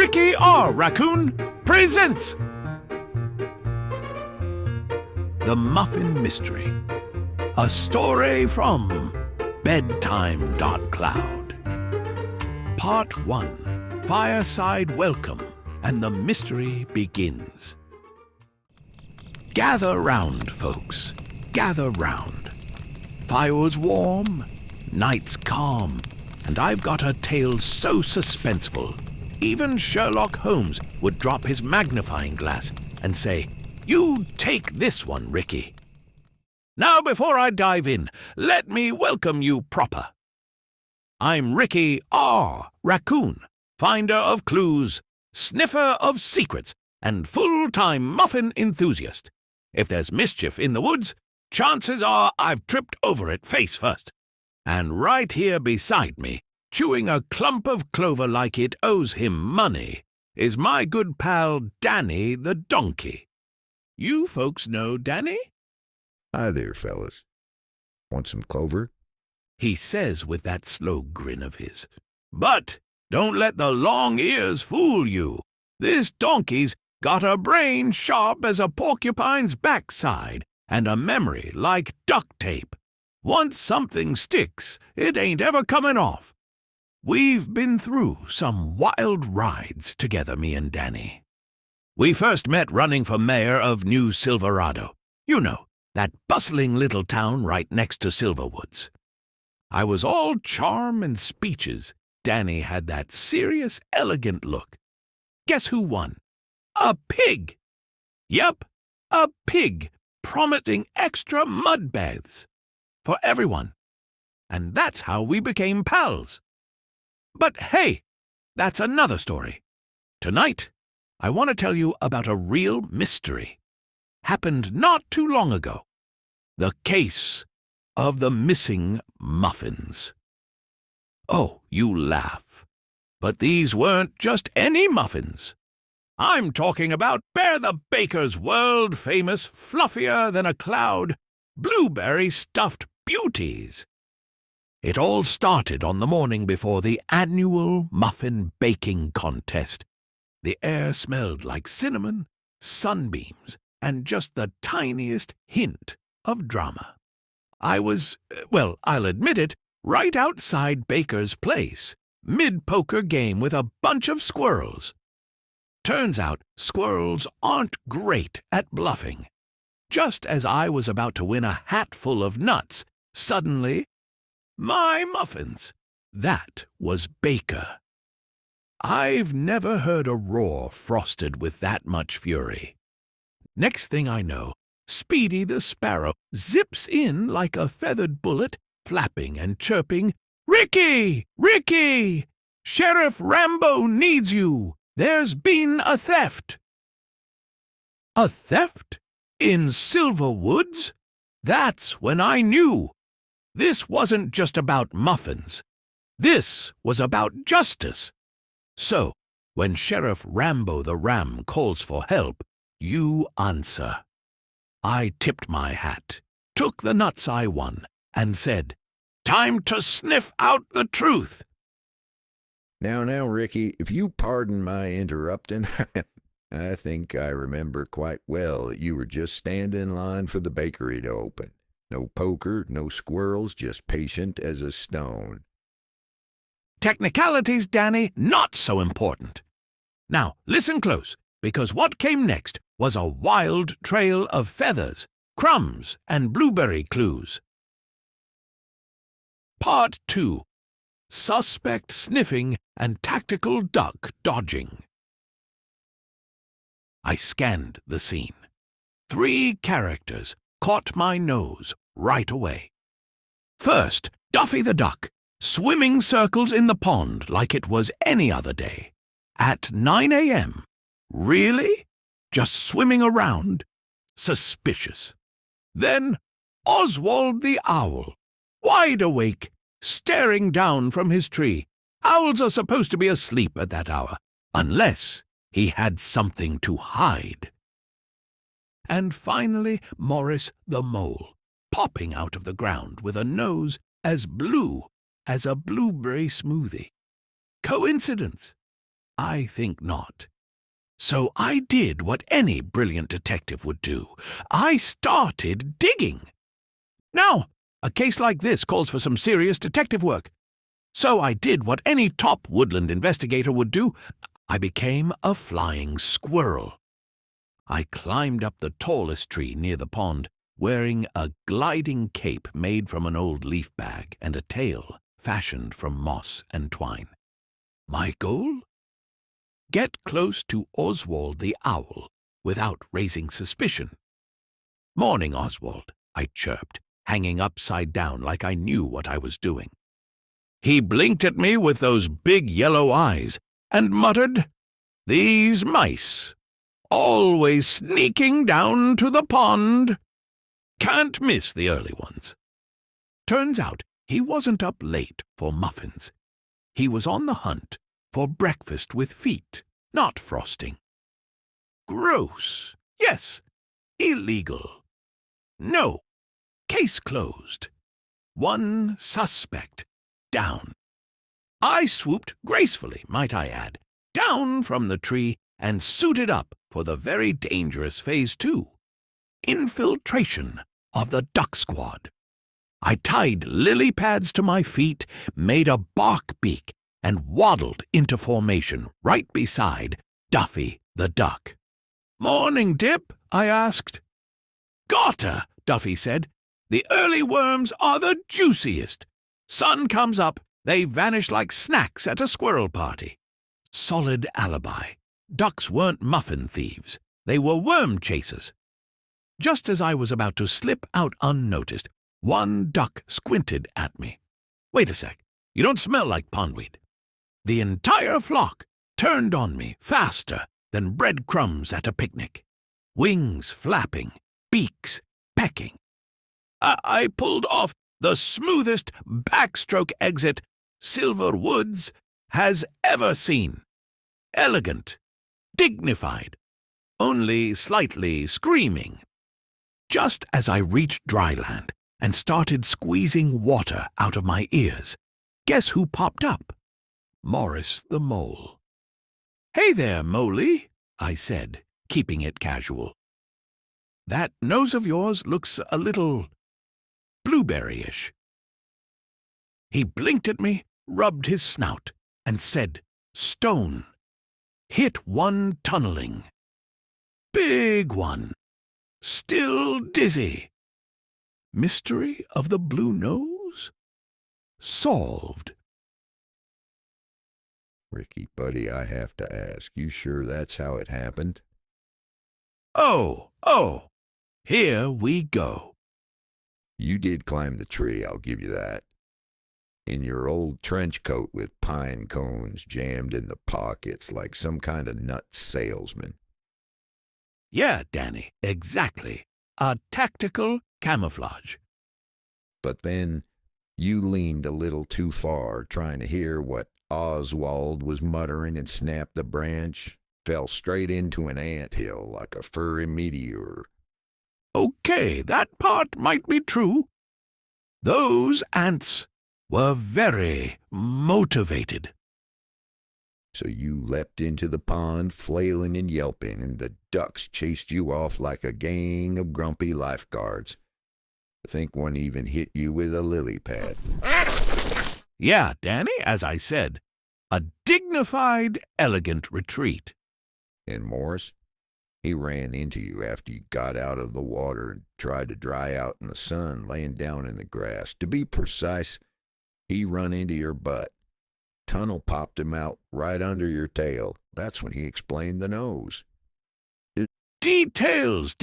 Ricky R. Raccoon presents The Muffin Mystery, a story from bedtime.cloud. Part 1, Fireside Welcome, and the mystery begins. Gather round, folks, gather round. Fire's warm, night's calm, and I've got a tale so suspenseful, even Sherlock Holmes would drop his magnifying glass and say, "You take this one, Ricky." Now, before I dive in, let me welcome you proper. I'm Ricky R. Raccoon, finder of clues, sniffer of secrets, and full-time muffin enthusiast. If there's mischief in the woods, chances are I've tripped over it face first. And right here beside me, chewing a clump of clover like it owes him money, is my good pal Dany the Donkey. You folks know Dany? Hi there, fellas. Want some clover? He says with that slow grin of his. But don't let the long ears fool you. This donkey's got a brain sharp as a porcupine's backside and a memory like duct tape. Once something sticks, it ain't ever coming off. We've been through some wild rides together, me and Dany. We first met running for mayor of New Silverado. You know, that bustling little town right next to Silverwoods. I was all charm and speeches. Dany had that serious, elegant look. Guess who won? A pig! Yep, a pig promising extra mud baths for everyone. And that's how we became pals. But hey, that's another story. Tonight, I want to tell you about a real mystery. Happened not too long ago. The case of the missing muffins. Oh, you laugh. But these weren't just any muffins. I'm talking about Bear the Baker's world-famous, fluffier-than-a-cloud, blueberry stuffed beauties. It all started on the morning before the annual muffin baking contest. The air smelled like cinnamon, sunbeams, and just the tiniest hint of drama. I was, well, I'll admit it, right outside Baker's place, mid-poker game with a bunch of squirrels. Turns out squirrels aren't great at bluffing. Just as I was about to win a hatful of nuts, suddenly, my muffins! That was Baker. I've never heard a roar frosted with that much fury. Next thing I know, Speedy the Sparrow zips in like a feathered bullet, flapping and chirping, "Ricky! Ricky! Sheriff Rambo needs you! There's been a theft!" A theft? In Silverwoods? That's when I knew. This wasn't just about muffins. This was about justice. So, when Sheriff Rambo the Ram calls for help, you answer. I tipped my hat, took the nuts I won, and said, "Time to sniff out the truth." Now, Ricky, if you pardon my interrupting, I think I remember quite well that you were just standing in line for the bakery to open. No poker, no squirrels, just patient as a stone. Technicalities, Dany, not so important. Now, listen close, because what came next was a wild trail of feathers, crumbs, and blueberry clues. Part 2. Suspect sniffing and tactical duck dodging. I scanned the scene. 3 characters caught my nose right away. First, Duffy the Duck, swimming circles in the pond like it was any other day. At 9 a.m. Really? Just swimming around? Suspicious. Then Oswald the Owl, wide awake, staring down from his tree. Owls are supposed to be asleep at that hour, unless he had something to hide. And finally Morris the Mole, popping out of the ground with a nose as blue as a blueberry smoothie. Coincidence? I think not. So I did what any brilliant detective would do. I started digging. Now, a case like this calls for some serious detective work. So I did what any top woodland investigator would do. I became a flying squirrel. I climbed up the tallest tree near the pond, wearing a gliding cape made from an old leaf bag and a tail fashioned from moss and twine. My goal? Get close to Oswald the owl without raising suspicion. "Morning, Oswald," I chirped, hanging upside down like I knew what I was doing. He blinked at me with those big yellow eyes and muttered, "These mice, always sneaking down to the pond. Can't miss the early ones." Turns out he wasn't up late for muffins. He was on the hunt for breakfast with feet, not frosting. Gross. Yes. Illegal. No. Case closed. One suspect down. I swooped gracefully, might I add, down from the tree and suited up for the very dangerous phase 2, infiltration of the duck squad. I tied lily pads to my feet, made a bark beak, and waddled into formation right beside Duffy the duck. "Morning, Dip?" I asked. "Gotta," Duffy said. "The early worms are the juiciest. Sun comes up, they vanish like snacks at a squirrel party." Solid alibi. Ducks weren't muffin thieves. They were worm chasers. Just as I was about to slip out unnoticed, one duck squinted at me. "Wait a sec. You don't smell like pondweed." The entire flock turned on me faster than breadcrumbs at a picnic. Wings flapping, beaks pecking. I pulled off the smoothest backstroke exit Silver Woods has ever seen. Elegant, dignified, only slightly screaming. Just as I reached dry land and started squeezing water out of my ears, guess who popped up? Morris the Mole. "Hey there, Moley," I said, keeping it casual. "That nose of yours looks a little blueberry-ish." He blinked at me, rubbed his snout, and said, "Stone. Hit one tunneling. Big one. Still dizzy. Mystery of the blue nose? Solved." Ricky, buddy, I have to ask, you sure that's how it happened? Oh, here we go. You did climb the tree, I'll give you that. In your old trench coat with pine cones jammed in the pockets like some kind of nut salesman. Yeah, Dany, exactly. A tactical camouflage. But then you leaned a little too far, trying to hear what Oswald was muttering, and snapped the branch, fell straight into an anthill like a furry meteor. Okay, that part might be true. Those ants were very motivated. So you leapt into the pond, flailing and yelping, and the ducks chased you off like a gang of grumpy lifeguards. I think one even hit you with a lily pad. Yeah, Dany, as I said, a dignified, elegant retreat. And Morris, he ran into you after you got out of the water and tried to dry out in the sun, laying down in the grass. To be precise, he run into your butt. Tunnel popped him out right under your tail. That's when he explained the nose. Details.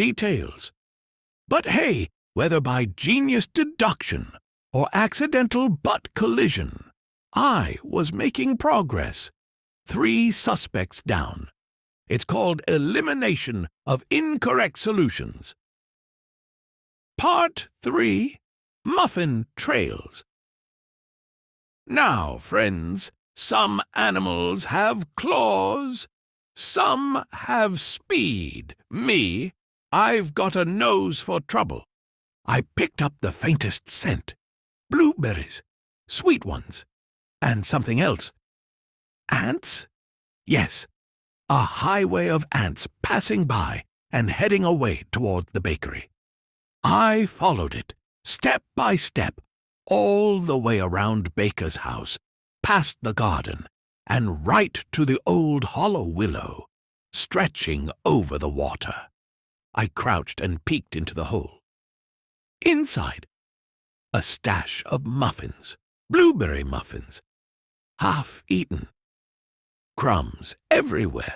But hey, whether by genius deduction or accidental butt collision, I was making progress. 3 suspects down. It's called elimination of incorrect solutions. Part 3, Muffin Trails. Now, friends, some animals have claws, some have speed. Me, I've got a nose for trouble. I picked up the faintest scent. Blueberries, sweet ones, and something else. Ants? Yes, a highway of ants passing by and heading away toward the bakery. I followed it, step by step, all the way around Baker's house, past the garden, and right to the old hollow willow, stretching over the water. I crouched and peeked into the hole. Inside, a stash of muffins, blueberry muffins, half eaten, crumbs everywhere,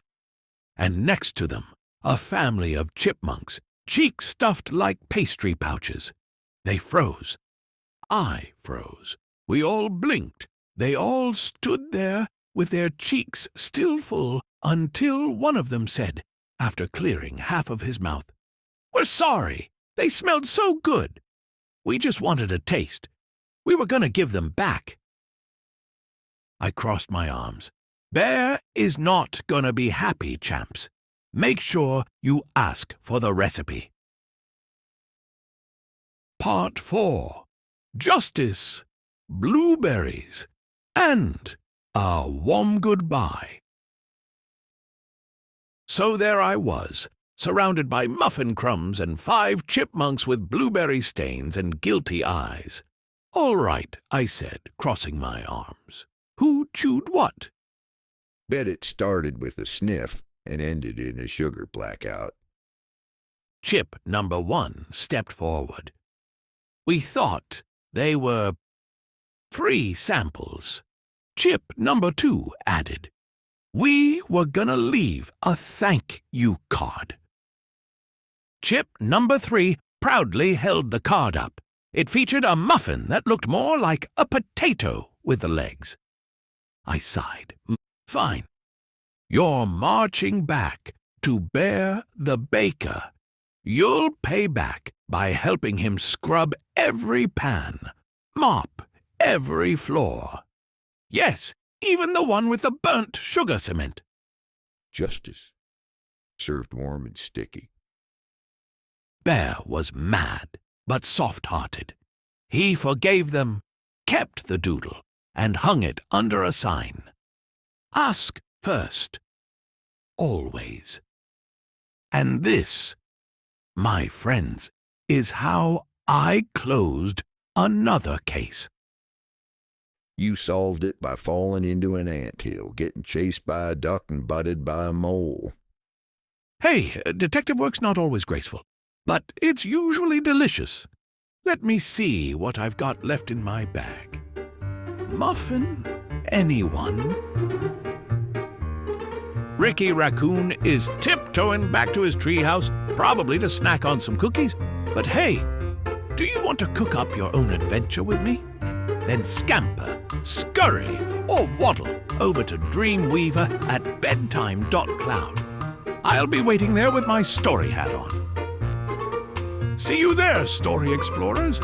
and next to them, a family of chipmunks, cheeks stuffed like pastry pouches. They froze. I froze. We all blinked. They all stood there with their cheeks still full until one of them said, after clearing half of his mouth, "We're sorry. They smelled so good. We just wanted a taste. We were going to give them back." I crossed my arms. Bear is not going to be happy, champs. Make sure you ask for the recipe. Part 4. Justice, Blueberries, and a Warm Goodbye. So there I was, surrounded by muffin crumbs and 5 chipmunks with blueberry stains and guilty eyes. "All right," I said, crossing my arms. "Who chewed what?" Bet it started with a sniff and ended in a sugar blackout. Chip number 1 stepped forward. We thought they were free samples. Chip number 2 added, "We were gonna leave a thank you card." Chip number 3 proudly held the card up. It featured a muffin that looked more like a potato with the legs. I sighed. "Fine. You're marching back to Bear the Baker. You'll pay back by helping him scrub every pan, mop every floor. Yes, even the one with the burnt sugar cement." Justice, served warm and sticky. Bear was mad, but soft-hearted. He forgave them, kept the doodle, and hung it under a sign. Ask first. Always. And this, my friends, is how I closed another case. You solved it by falling into an anthill, getting chased by a duck and butted by a mole. Hey, detective work's not always graceful, but it's usually delicious. Let me see what I've got left in my bag. Muffin? Anyone? Ricky Raccoon is tiptoeing back to his treehouse, probably to snack on some cookies. But hey, do you want to cook up your own adventure with me? Then scamper, scurry, or waddle over to Dreamweaver at bedtime.cloud. I'll be waiting there with my story hat on. See you there, story explorers.